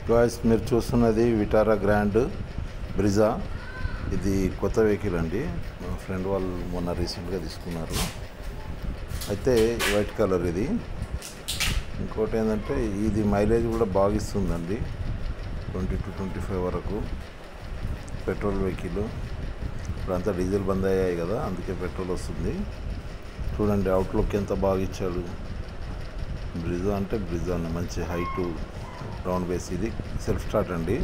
Guys మీరు చూస్తున్నది Vitara grand Brezza. ఇది కొత్త వెహికల్ అండి. మా ఫ్రెండ్ వాళ్ళు మొన్న రీసెంట్గా తీసుకున్నారు. అయితే వైట్ కలర్ ఇది. ఇంకోటి ఏంటంటే ఇది మైలేజ్ కూడా బాగా ఇస్తుందండి, 20 to 25 వరకు. Petrol vehicle. ఇప్పుడంతా డీజిల్ బంద్ అయ్యాయి కదా, అందుకే పెట్రోల్ వస్తుంది. చూడండి అవుట్లుక్ ఎంత బాగా ఇచ్చాడు. బ్రిజా అంటే బ్రిజా మంచి హైటు, రౌండ్ బేస్. ఇది సెల్ఫ్ స్టార్ట్ అండి.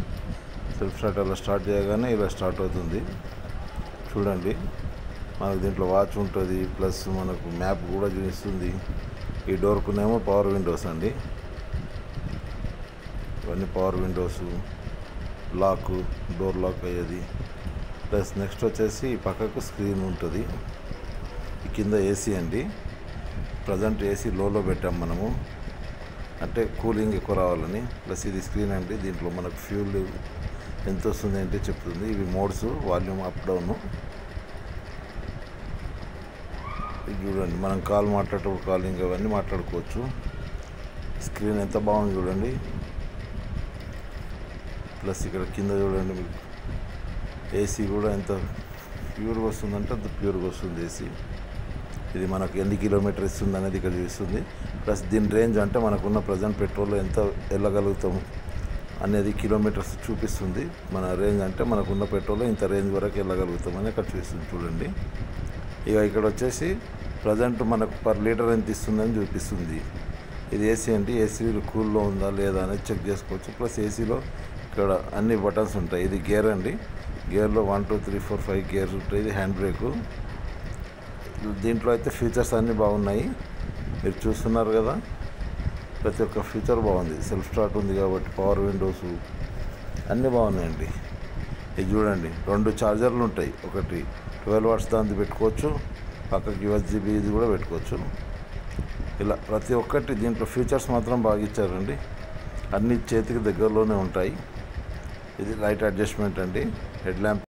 సెల్ఫ్ స్టార్ట్ అలా స్టార్ట్ చేయగానే ఇలా స్టార్ట్ అవుతుంది. చూడండి మనకు దీంట్లో వాచ్ ఉంటుంది, ప్లస్ మనకు మ్యాప్ కూడా చూపిస్తుంది. ఈ డోర్కునేమో పవర్ విండోస్ అండి. ఇవన్నీ power windows, lock, door lock అయ్యేది. ప్లస్ నెక్స్ట్ వచ్చేసి పక్కకు స్క్రీన్ ఉంటుంది. ఈ కింద ఏసీ అండి. ప్రజెంట్ ఏసీ లోలో పెట్టాం మనము, అంటే కూలింగ్ ఎక్కువ రావాలని. ప్లస్ ఇది స్క్రీన్ అండి. దీంట్లో మనకు ఫ్యూల్ ఎంత వస్తుంది అంటే చెప్తుంది. ఇవి మోడ్స్, వాల్యూమ్ అప్ డౌన్. ఇది చూడండి, మనం కాల్ మాట్లాడేటప్పుడు కాలింగ్ అవన్నీ మాట్లాడుకోవచ్చు. స్క్రీన్ ఎంత బాగుంది చూడండి. ప్లస్ ఇక్కడ కింద చూడండి, మీకు ఏసీ కూడా ఎంత ప్యూర్గా వస్తుందంటే అంత ప్యూర్గా వస్తుంది ఏసీ. ఇది మనకు ఎన్ని కిలోమీటర్ ఇస్తుంది అనేది ఇక్కడ చూస్తుంది. ప్లస్ దీని రేంజ్ అంటే మనకున్న ప్రజెంట్ పెట్రోల్లో ఎంత వెళ్ళగలుగుతాము అనేది కిలోమీటర్స్ చూపిస్తుంది. మన రేంజ్ అంటే మనకున్న పెట్రోల్లో ఇంత రేంజ్ వరకు వెళ్ళగలుగుతామని ఇక్కడ చూపిస్తుంది. చూడండి ఇక ఇక్కడ వచ్చేసి ప్రజెంట్ మనకు పర్ లీటర్ ఎంత ఇస్తుందని చూపిస్తుంది. ఇది ఏసీ అండి. ఏసీ కూల్లో ఉందా లేదా అనేది చెక్ చేసుకోవచ్చు. ప్లస్ ఏసీలో ఇక్కడ అన్ని బటన్స్ ఉంటాయి. ఇది గేర్ అండి. గేర్లో 1 2 3 4 5 గేర్స్ ఉంటాయి. ఇది హ్యాండ్ బ్రేకు. దీంట్లో అయితే ఫీచర్స్ అన్నీ బాగున్నాయి, మీరు చూస్తున్నారు కదా. ప్రతి ఒక్క ఫీచర్ బాగుంది. సెల్ఫ్ స్టార్ట్ ఉంది కాబట్టి పవర్ విండోస్ అన్నీ బాగున్నాయండి. ఇది చూడండి, 2 ఛార్జర్లు ఉంటాయి. ఒకటి 12 watts దాన్ని పెట్టుకోవచ్చు, పక్కకి USB ఇది కూడా పెట్టుకోవచ్చు. ఇలా ప్రతి ఒక్కటి దీంట్లో ఫీచర్స్ మాత్రం బాగా ఇచ్చారండి. అన్ని చేతికి దగ్గరలోనే ఉంటాయి. ఇది లైట్ అడ్జస్ట్మెంట్ అండి. Head lamp